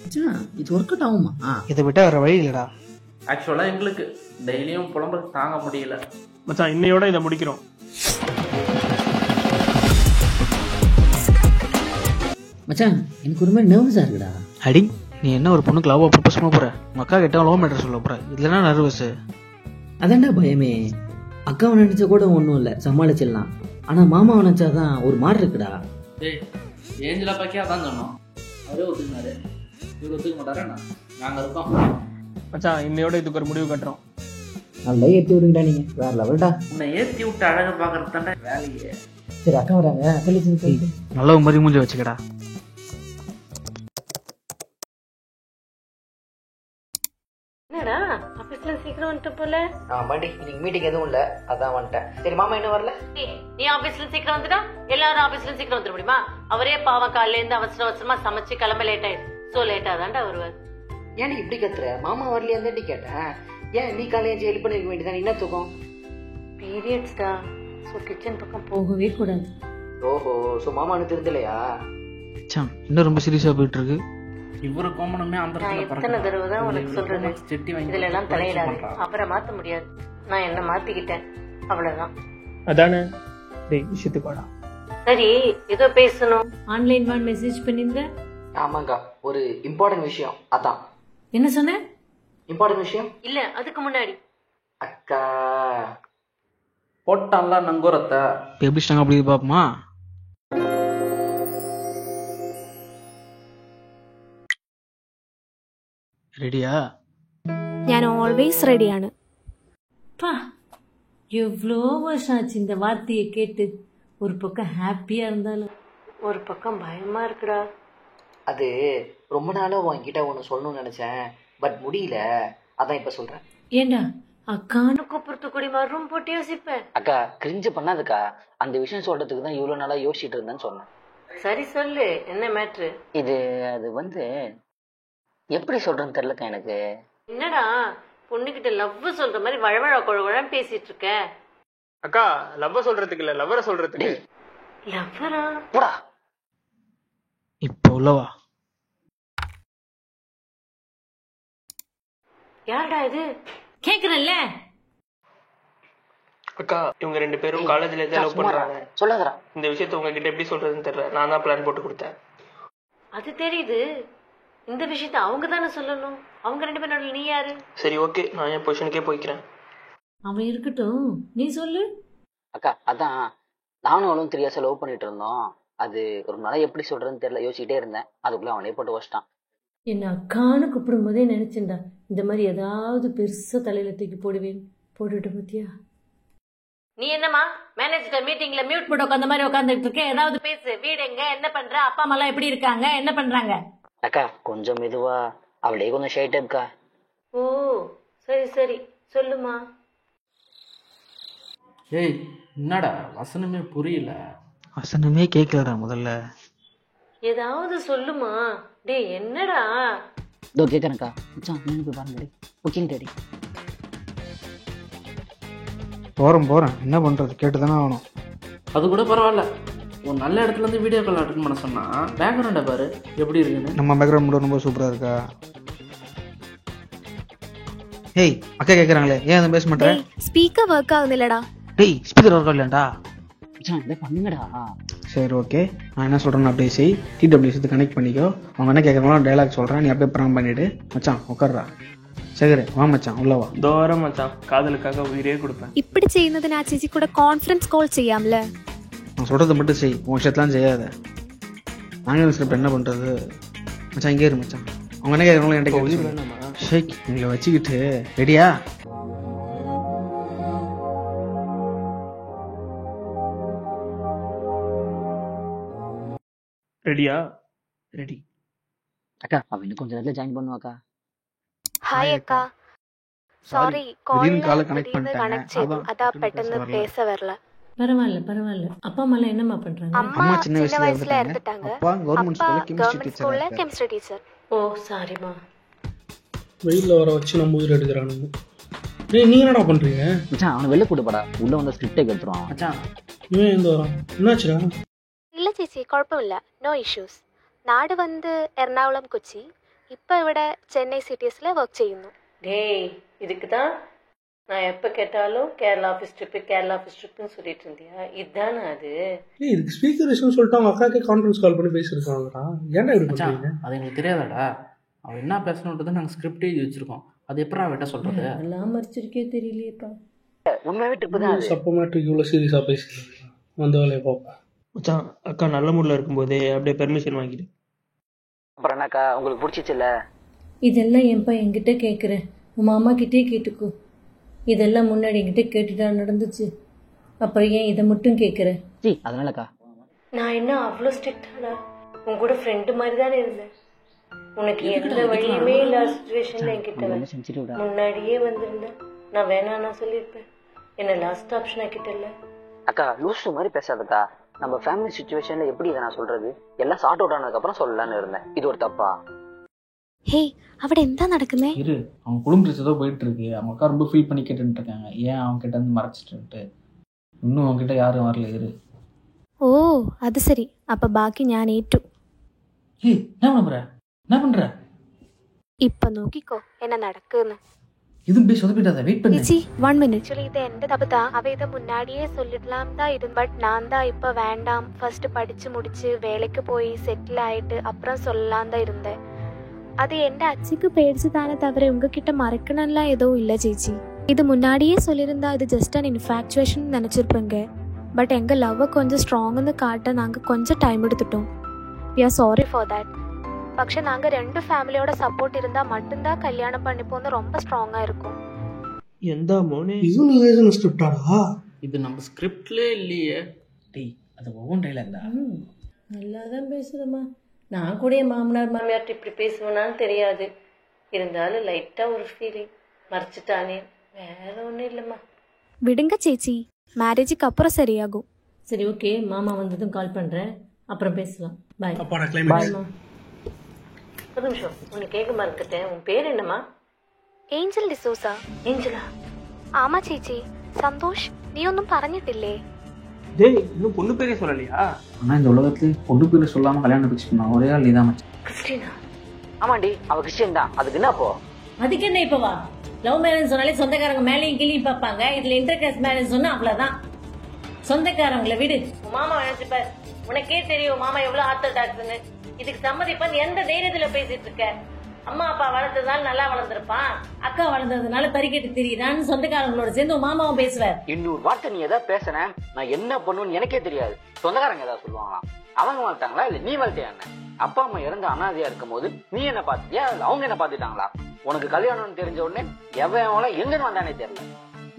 மச்சான் இது work out ஆகுமா? இதை விட்டா வேற வழி இல்லடா. ஆக்சுவலாக எங்களுக்கு டெய்லியும் புலம்பல் தாங்க முடியல மச்சான். இன்னையோட இதை முடிக்கிறோம். மச்சான் எனக்கு ஒரு மாதிரி நர்வஸா இருக்குடா. அடி, நீ என்ன ஒரு பொண்ணுக்கு லவ் ப்ரப்போஸ் பண்ண போற? உங்க அக்கா கிட்ட லவ் மேட்டர் சொல்ல போற, இதுல என்ன நர்வஸ்? அதான்டா பயமே. அக்காவை நினைச்சா கூட ஒன்றும் இல்லை, சமாளிச்சிடலாம். ஆனா மாமாவை நினைச்சாதான் ஒரு மாதிரி இருக்குடா. டேய் ஏஞ்சலா பாக்கியா தான் சொன்னோம், அவரே ஒத்துக்கினாரு. இவர் ஒத்துக்க மாட்டாரா? நாங்கள் இருக்கோம் மச்சான். இன்னையோட இதுக்கு ஒரு முடிவு கட்டுறோம். நல்லா ஏற்றி விடுங்கடா, நீங்க வேற லெவல்டா. உன்னை ஏற்றி விட்டு அழகு பார்க்கறது தானே வேலையே. சரி அக்கா வராங்க, சொல்லி நல்ல மாதிரி மூஞ்ச வச்சுக்கடா. என்னடா ஆபீஸ்ல சீக்கிரம் வந்துட்ட போல. ஆமாண்டி, இன்னைக்கு மீட்டிங் எதுவும் இல்ல, அதான் வந்துட்டேன். சரி மாமா என்ன வரல? நீ ஆபீஸ்ல சீக்கிரம் வந்துட்டா எல்லாரும் ஆபீஸ்ல சீக்கிரம் வந்துட முடியுமா? அவரே பாவம் காலையில இருந்து அவசர அவசரமா சமைச்சு கிளம்ப லேட் ஆயிடுச்சு. சோ லேட்டா தான்டா வருவார். ஏன் இப்படி கத்துற? மாமா வரலையான்னு கேட்டேன். ஏன் நீ காலையை ஹெல்ப் பண்ணிருக்க வேண்டியதான், என்ன தூக்கம்? பீரியட்ஸ்டா. சோ கிச்சன் பக்கம் போகவே கூடாது. ஓஹோ, சோ மாமா எனக்கு தெரிஞ்சலையா? மச்சான் இன்னும் ரொம்ப சீரியஸா போயிட்டு இருக்கு. இவரு கோமனமே அந்த நான் எத்தனை தடவை தான் உனக்கு சொல்றது, இதுல எல்லாம் தலையிடாது. அவரை மாத்த முடியாது, நான் என்ன மாத்திக்கிட்டேன், அவ்வளவுதான். அதானே? டேய் விஷயத்துக்கு வாடா. சரி ஏதோ பேசணும். ஆன்லைன் வான் மெசேஜ் பண்ணிருந்த. ஆமாங்கா, ஒரு இம்பார்ட்டன்ட் விஷயம். அதான். என்ன சொன்ன? இம்பார்ட்டன்ட் விஷயம் இல்ல அதுக்கு முன்னாடி. அக்கா போட்டான்ல நங்கூரத்தை. இப்போ எப்படி ஸ்ட்ராங் அப்படி பாப்போமா? ரெடியா? ഞാൻ ഓൾവേസ് റെഡിയാണ്. பா எவ்வளோ வருஷம் ஆச்சு இந்த வார்த்தையை கேட்டு. ஒரு பக்கம் ஹாப்பியா இருந்தாலும் ஒரு பக்கம் பயமா இருக்குடா. அது ரொம்ப நாளா உன்கிட்ட ஒன்று சொல்லணும்னு நினைச்சேன், பட் முடியல, அதான் இப்ப சொல்றேன். ஏண்டா அக்கானு கூப்பிடுறது கூடி மறும் போட்டு யோசிப்பேன். அக்கா கிரிஞ்சு பண்ணாதுக்கா, அந்த விஷயம் சொல்றதுக்கு தான் இவ்வளவு நாளா யோசிச்சுட்டு இருந்தேன்னு சொன்னேன். சரி சொல்லு, என்ன மேட்ரு? அது வந்து எப்படி சொல்றேன்னு தெரியலக்கா எனக்கு. என்னடா பொண்ணுகிட்ட லவ் சொல்ற மாதிரி வழவழ குழவழன்னு பேசிட்டு இருக்க. அக்கா லவ்வ சொல்றதுக்கு இல்ல, லவ்வரை சொல்றதுக்கு. லவ்வரா? போடா. இப்போ உள்ளவா? யாருடா இது? கேக்குறேன்ல. அக்கா இவங்க ரெண்டு பேரும் காலேஜ்ல தான் லவ் பண்றாங்க. சொல்லாதடா. இந்த விஷயத்த உங்ககிட்ட எப்படி சொல்றதுன்னு தெரியல, நான் தான் பிளான் போட்டு கொடுத்தேன். அது தெரியுது, இந்த விஷயத்த அவங்க தானே சொல்லணும். அவங்க ரெண்டு பேரும் நீ யாரு? சரி ஓகே, நான் என் பொசிஷனுக்கே போய்க்கிறேன். அவன் இருக்கட்டும், நீ சொல்லு. அக்கா அதான் நானும் அவளும் 3 years லவ் பண்ணிட்டு இருந்தோம். அது ஒரு நாளா எப்படி சொல்றதுன்னு தெரியல, யோசிச்சுட்டே இருந்தேன். அதுக்குள்ள அவனே போட்டு வச்சிட்டான். என்ன அக்கான்னு கூப்பிடும் போதே நினைச்சேன்டா இந்த மாதிரி ஏதாவது பெருசா தலையில தூக்கி போடுவேன். போட்டுட்டு பத்தியா? நீ என்னமா மேனேஜர் மீட்டிங்ல மியூட் போட்டு உட்காந்த மாதிரி உட்காந்துட்டு இருக்க? ஏதாவது பேசு. வீடு எங்க, என்ன பண்ற, அப்பா அம்மா எல்லாம் எப்படி இருக்காங்க, என்ன பண்றாங்க? அக்கா கொஞ்சம் மெதுவா, அவளே கொஞ்சம் ஷைட் இருக்கா. ஓ சரி சரி சொல்லுமா. ஏய் என்னடா வசனமே புரியல. வசனமே கேட்கலடா முதல்ல. ஏதாவது சொல்லுமா. டேய் என்னடா? இதோ கேட்கறேன்க்கா. மச்சான் நீங்க போய் பாருங்க. ஓகேங்க டாடி. போறேன், என்ன பண்றது, கேட்டுதானே ஆகணும். அது கூட பரவாயில்ல, ஒரு நல்ல இடத்துல இருந்து வீடியோ கால் அட்டன் பண்ண சொன்னா பேக்ரவுண்டை பாரு எப்படி இருக்குன்னு. நம்ம பேக்ரவுண்ட் கூட ரொம்ப சூப்பரா இருக்கா. ஏய் அக்கா கேக்குறாங்களே, ஏன் அதை பேச மாட்டேன்? സ്പീക്കർ വർക്ക് ആവുന്നില്ലടാ. டேய் ஸ்பீக்கர் ஒர்க் ஆகலடா. மச்சான் இதை பண்ணுங்கடா. சரி ஓகே, நான் என்ன சொல்றேன்னு அப்படியே செய். TWS கனெக்ட் பண்ணிக்கோ. அவங்க என்ன கேட்கறாங்களோ டைலாக் சொல்றேன், நீ அப்படியே ப்ராம் பண்ணிட்டு. மச்சான் உட்கார்றா. சரி வா மச்சான் உள்ள வா. தோரம் மச்சான், காதலுக்காக உயிரே கொடுப்பேன். இப்படி ചെയ്യുന്നതിന് ആ ചേച്ചി കൂടെ കോൺഫറൻസ് കോൾ ചെയ്യാമല്ലേ? நான் சொல்றதை மட்டும் செய், உன் விஷயத்தெல்லாம் செய்யாத. நாங்கள் ஸ்கிரிப்ட் என்ன பண்றது? மச்சான் இங்கே இரு மச்சான். அவங்க என்ன கேட்கறாங்களோ என்கிட்ட கேட்க. ஷேக் உங்களை வச்சுக்கிட்டு ரெடியா? ரெடியா? ரெடி. அக்கா அவ இன்னும் கொஞ்சம் நேரத்துல ஜாயின் பண்ணுவாக்கா. ഹായ് അക്ക. സോറി திடீர்னு காலை കോളിൽ கனெக்ட் பண்ணிட்டாங்க. കണക്ട് ചെയ്തു, അതാ പെട്ടെന്ന് பேச வரல. பரவாயில்ல பரவாயில்ல. அப்பா அம்மா எல்லாம் என்னம்மா பண்றாங்க? அம்மா சின்ன வயசுல இறந்துட்டாங்க. இறந்துட்டாங்க. அப்பா கவர்மெண்ட் ஸ்கூல்ல கவர்மெண்ட் ஸ்கூல்ல கெமிஸ்ட்ரி டீச்சர். ஓ சாரிமா. வெயில்ல வர வச்சு நம்ம உயிர் எடுக்கிறானுங்க. நீங்க என்னடா பண்றீங்க? மச்சான் அவனை வெளில கூட்டு போடா, உள்ள வந்து ஸ்கிரிப்டே கத்துறான். மச்சான் இவன் எந்த வரான்? என்னாச்சுடா? இல்ல ചേച്ചി குழப்பம் இல்ல, நோ இஷ்யூஸ். நாடு வந்து எர்ணாகுளம் கொச்சி, இப்போ ഇവിടെ ചെന്നൈ സിറ്റീസിൽ വർക്ക് ചെയ്യുന്നു. டேய் இதுக்கு தான் நான் எப்போ கேட்டாலும் கேரளா ஆஃபீஸ் ட்ரிப்புன்னு சொல்லிட்டு இருந்தியா? இதுதானே அது? ஏய் இதுக்கு ஸ்பீக்கர் இஷ்யூன்னு சொல்லிட்டு அவங்க அக்காக்கே கான்ஃபரன்ஸ் கால் பண்ணி பேசியிருக்காங்கடா. ஏன்டா இப்படி பண்ணுறீங்க? அது எங்களுக்கு தெரியாதாடா? அவன் என்ன பேசணுன்றது நாங்கள் ஸ்கிரிப்ட் எழுதி வச்சிருக்கோம். அது எப்படா அவட்ட சொல்றது? எல்லாம் மறைச்சிருக்கே தெரியலையேப்பா. உண்மையாவே ட்ரிப்பு தான் அது. சப்போமேட்டிக் இவ்வளோ சீரியஸாக பேசியிருக்காங்க. வந்த வேலையை பார்ப்பா. மச்சான் அக்கா நல்ல மூடில் இருக்கும்போதே அப்படியே பெர்மிஷன் வாங்கிட்டு. அப்புறம் என்னக்கா உங்களுக்கு பிடிச்சிச்சுல்ல? இதெல்லாம் ஏன்பா என்கிட்ட கேட்குற? உன் மாமா கிட்டே கேட்டுக்கோ. இதெல்லாம் முன்னாடி என்கிட்ட கேட்டுட்டா நடந்துச்சு, அப்புறம் ஏன் இதை மட்டும் கேட்குற? ஜி அதனாலக்கா நான் என்ன அவ்வளோ ஸ்ட்ரிக்டாடா? உன் கூட ஃப்ரெண்டு மாதிரி தானே இருந்தேன். உனக்கு எந்த வழியுமே இல்லாத சுச்சுவேஷன்ல என்கிட்ட முன்னாடியே வந்திருந்தேன். நான் வேணான்னா சொல்லியிருப்பேன். என்ன லாஸ்ட் ஆப்ஷன் ஆக்கிட்டல. அக்கா லூசு மாதிரி பேசாதக்கா. நம்ம ஃபேமிலி சுச்சுவேஷன்ல எப்படி இதை நான் சொல்றது? எல்லாம் சார்ட் அவுட் ஆனதுக்கு அப்புறம் சொல்லலாம்னு இருந்தேன். இது ஒரு தப்பா? ஹேய், അവിടെ എന്താ നടക്കുന്നേ? இரு, அவங்க குடும்ப ஏதோ போயிட்டு இருக்கு. அவங்க அக்கா ரொம்ப ஃபீல் பண்ணி கேட்டுட்டு இருக்காங்க. ஏன் அவங்க கிட்ட இருந்து மறைச்சிட்டு இன்னும் அவங்க கிட்ட யாரும் வரல. இரு. ഓ അത് ശരി. അപ്പൊ ബാക്കി ഞാൻ ഏറ്റു. ஏய் என்ன பண்ற? ഇപ്പൊ നോക്കിക്കോ എന്നെ നടക്കുന്നു. இதுவும் போய் சொதப்பிட்டாத. வெயிட் பண்ணு. ചേച്ചി 1 മിനിറ്റ്. ஆக்சுவலி இது எந்த தப்பு தான். அவ இதை முன்னாடியே சொல்லிடலாம் தான் இது. பட் நான் தான் இப்போ வேண்டாம், ஃபர்ஸ்ட் படிச்சு முடிச்சு வேலைக்கு போய் செட்டில் ஆயிட்டு அப்புறம் சொல்லலாம் தான் இருந்தேன். அது எந்த அச்சுக்கு பேடிச்சு தானே தவிர உங்ககிட்ட மறைக்கணும்லாம் எதுவும் இல்லை சேச்சி. இது முன்னாடியே சொல்லியிருந்தா இது ஜஸ்ட் அன் இன்ஃபேக்சுவேஷன் நினச்சிருப்பேங்க. பட் எங்கள் லவ்வை கொஞ்சம் ஸ்ட்ராங்னு காட்ட நாங்கள் கொஞ்சம் டைம் எடுத்துட்டோம். We are sorry for that. പക്ഷെ நாங்கள் 2 ஃபேமிலியோட சப்போர்ட் இருந்தால் மட்டும்தான் கல்யாணம் பண்ணிப்போன்னு ரொம்ப ஸ்ட்ராங்காக இருக்கும். எந்த மோனே இது நீ எழுதின ஸ்கிரிப்டாடா? இது நம்ம ஸ்கிரிப்ட்லேயே இல்லையே. டேய் அது ஒவ்வொரு டைலாக் தான். நல்லா தான் பேசுதம்மா. நான் கூட என் மாமியார்ட்ட இப்படி பேசுவேனான்னு தெரியாது. இருந்தாலும் லைட்டாக ஒரு ஃபீலிங். மறைச்சிட்டானே, வேற ஒன்றும் இல்லைம்மா. விடுங்க சேச்சி, மேரேஜுக்கு அப்புறம் சரியாகும். சரி ஓகே, மாமா வந்ததும் கால் பண்ணுறேன், அப்புறம் பேசலாம். பாய். அப்பாடா கிளைமேக்ஸ். ஒரு நிமிஷம், உன்னை கேட்க மறந்துட்டேன். உன் பேர் என்னம்மா? ஏஞ்சல் டிசோசா. ஏஞ்சலா? ஆமா சேச்சி. சந்தோஷ், நீ ஒன்றும் പറഞ്ഞിട്ടില്ലേ? டேய் இன்னும் பொண்ணு பேரே சொல்லலையா? ஆனால் இந்த உலகத்துல பொண்ணு பேர் சொல்லாமல் கல்யாணம் பிக்ஸ் பண்ணா ஒரே ஆள் நீதான் மச்சான். கிறிஸ்டினா? ஆமாண்டி, அவ கிறிஸ்டியன் தான். அதுக்கு என்ன போ? அதுக்கு என்ன இப்போ வா? லவ் மேரேஜ் சொன்னாலே சொந்தக்காரங்க மேலேயும் கீழே பார்ப்பாங்க. இதுல இன்டர் காஸ்ட் மேரேஜ் சொன்னா அவ்வளவுதான். சொந்தக்காரங்களை விடு. உன் மாமா நினைச்சுப்பார். உனக்கே தெரியும் மாமா எவ்வளவு ஆர்த்தடாக்ஸ்ன்னு. இதுக்கு சம்மதிப்பான்னு எந்த தைரியத்துல பேசிட்டு இருக்க? அம்மா அப்பா வளர்த்ததுனால நல்லா வளர்ந்துருப்பான், அக்கா வளர்ந்ததுனால தறிக்கெட்டு தெரியுதான்னு சொந்தக்காரங்களோட சேர்ந்து உன் மாமாவும் பேசுவார். இன்னொரு வார்த்தை நீ எதாவது பேசுன, நான் என்ன பண்ணுன்னு எனக்கே தெரியாது. சொந்தக்காரங்க ஏதாவது சொல்லுவாங்களாம். அவங்க வளர்த்தாங்களா இல்ல நீ வளர்த்தியா? அப்பா அம்மா இறந்து அனாதையா இருக்கும் போது நீ என்ன பாத்தியா, அவங்க என்ன பாத்துட்டாங்களா? உனக்கு கல்யாணம்னு தெரிஞ்ச உடனே எவன் எங்கன்னு வந்தானே தெரியல.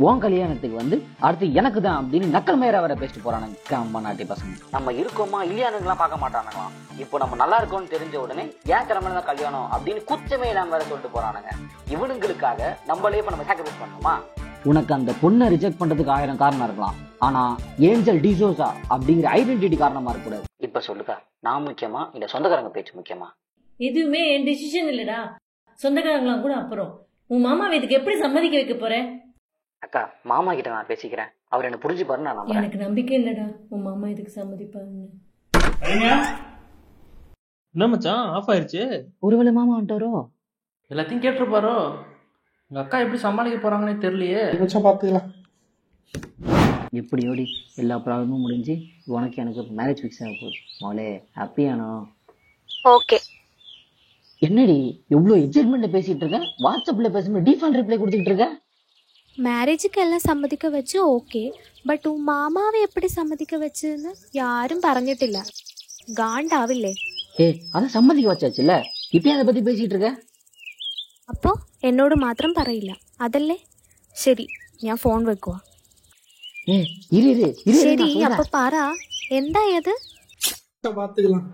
உன் கல்யாணத்துக்கு வந்து அடுத்து எனக்கு தான் அப்படின்னு நக்கல் மேயரா வர பேசிட்டு போறானுங்க அம்மா நாட்டி பசங்க. நம்ம இருக்கோமா இல்லையானுங்களாம் பார்க்க மாட்டானுங்களாம். இப்போ நம்ம நல்லா இருக்கோம்னு தெரிஞ்ச உடனே ஏன் கிளம்புனா கல்யாணம் அப்படின்னு குச்சமே இல்லாம வேற சொல்லிட்டு போறானுங்க. இவனுங்களுக்காக நம்மளே இப்ப நம்ம சாக்ரிஃபைஸ் பண்ணணுமா? உனக்கு அந்த பொண்ணை ரிஜெக்ட் பண்றதுக்கு 1000 காரணம் இருக்கலாம். ஆனா ஏஞ்சல் டிசோசா அப்படிங்கிற ஐடென்டிட்டி காரணமா இருக்கக்கூடாது. இப்ப சொல்லுக்கா, நான் முக்கியமா இல்ல சொந்தக்காரங்க பேச்சு முக்கியமா? எதுவுமே என் டிசிஷன் இல்லடா. சொந்தக்காரங்களாம் கூட அப்புறம். உன் மாமாவை இதுக்கு எப்படி சம்மதிக்க வைக்க போற? அக்கா, மாமா கிட்ட நான் பேசிக்கிறேன். அவர் என்ன புரிஞ்சுப்பாரு நான் நம்புறேன். எனக்கு நம்பிக்கை இல்லடா உன் மாமா இதுக்கு சம்மதிப்பாருன்னு. என்ன மச்சான் ஆஃப் ஆயிருச்சு? ஒருவேளை மாமா வந்துட்டாரோ? எல்லாத்தையும் கேட்டிருப்பாரோ? உங்க அக்கா எப்படி சமாளிக்க போறாங்கன்னே தெரியலையே. வச்சா பாத்துக்கலாம். எப்படி ஓடி எல்லா ப்ராப்ளமும் முடிஞ்சு உனக்கு எனக்கு மேரேஜ் ஃபிக்ஸ் ஆக போகுது. மோளே ஹாப்பியானோ? ஓகே. என்னடி எவ்வளவு எக்ஸைட்மெண்ட்ல பேசிட்டு இருக்க? வாட்ஸ்அப்ல பேசும்போது டிஃபால்ட் ரிப்ளை கொடுத்துட்டு இருக்க. மேரேஜுக்கு எல்லாம் சம்மதிக்க வச்சு ஓகே. பட் உன் மாமாவை எப்படி சம்மதிக்க வச்சுன்னு யாரும் പറഞ്ഞിട്ടില്ല. காண்டாவில்லே? அதான் சம்மதிக்க வச்சாச்சுல்ல, இப்ப அதை பத்தி பேசிட்டு இருக்க? அப்போ എന്നോട് മാത്രം പറയില്ല അതല്ലേ? ശരി, ഞാൻ ഫോൺ വെക്കുക. ശരി, അപ്പൊ പറ എന്തായത്? பாத்துக்கலாம்.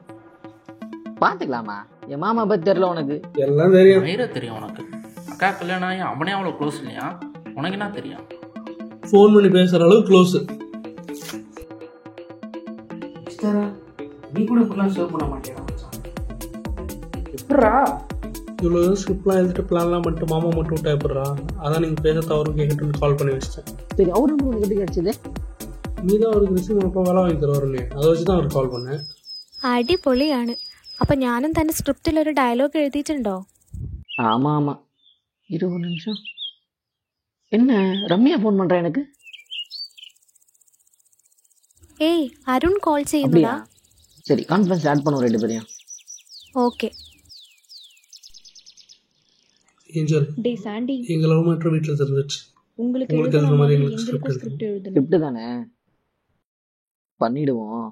பாத்துக்கலாமா? என் மாமா பத்தி தெரியல உனக்கு? எல்லாம் தெரியும். மயிர தெரியும் உனக்கு. அக்கா கல்யாணம் ஆகி அவனே அவ்வளோ க்ளோஸ் இல்லையா? உனக்கு என்ன தெரியும்? ஃபோன் பண்ணி பேசுற அளவுக்கு க்ளோஸ். நீ கூட இப்பெல்லாம் சேவ் பண்ண மாட்டேன். எப்படா இவ்வளோ ஸ்கிரிப்ட்லாம் எழுதிட்டு பிளான்லாம் பண்ணிட்டு மாமா மட்டும் விட்டா எப்படா? அதான் நீங்கள் பேச தவறும் கேட்கட்டுன்னு கால் பண்ணி வச்சிட்டேன். சரி, அவரு உங்களுக்கு எப்படி கிடைச்சது? நீ தான் அவருக்கு ரிசீவ் அப்போ வேலை வாங்கி தருவாருன்னு அதை வச்சு தான் அவருக்கு கால் பண்ணேன். അടിപൊളിയാണ്. അപ്പം ഞാനും തൻ്റെ സ്ക്രിപ്റ്റിൽ ഒരു ഡയലോഗ് എഴുതിയിട്ടുണ്ടോ? ஆமா ஆமா. இரு ஒரு நிமிஷம். என்ன ரம்யா ஃபோன் பண்றா எனக்கு? ഏയ് അരുൺ കോൾ அப்படியா? ചെയ്യുന്നതാ. சரி கான்ஃபரன்ஸ் ஆட் பண்ணுவோம் 2 பேரையும். ஓகே. ஏஞ்சல், டே சாண்டி, எங்க லவ் மேட்டர் வீட்டில் தெரிஞ்சிச்சு. உங்களுக்கு உங்களுக்கு எழுதுன எழுதுன மாதிரி மாதிரி எங்களுக்கு எங்களுக்கும் script ஸ்கிரிப்ட் எழுதணும். ஸ்கிரிப்ட் தானே பண்ணிடுவோம்.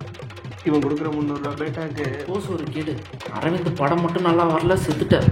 இவன் கொடுக்குற 300 ரூபா பேட்டாக்கு போஸ் ஒரு கேடு. அரவிந்த் படம் மட்டும் நல்லா வரல, செத்துட்டார்.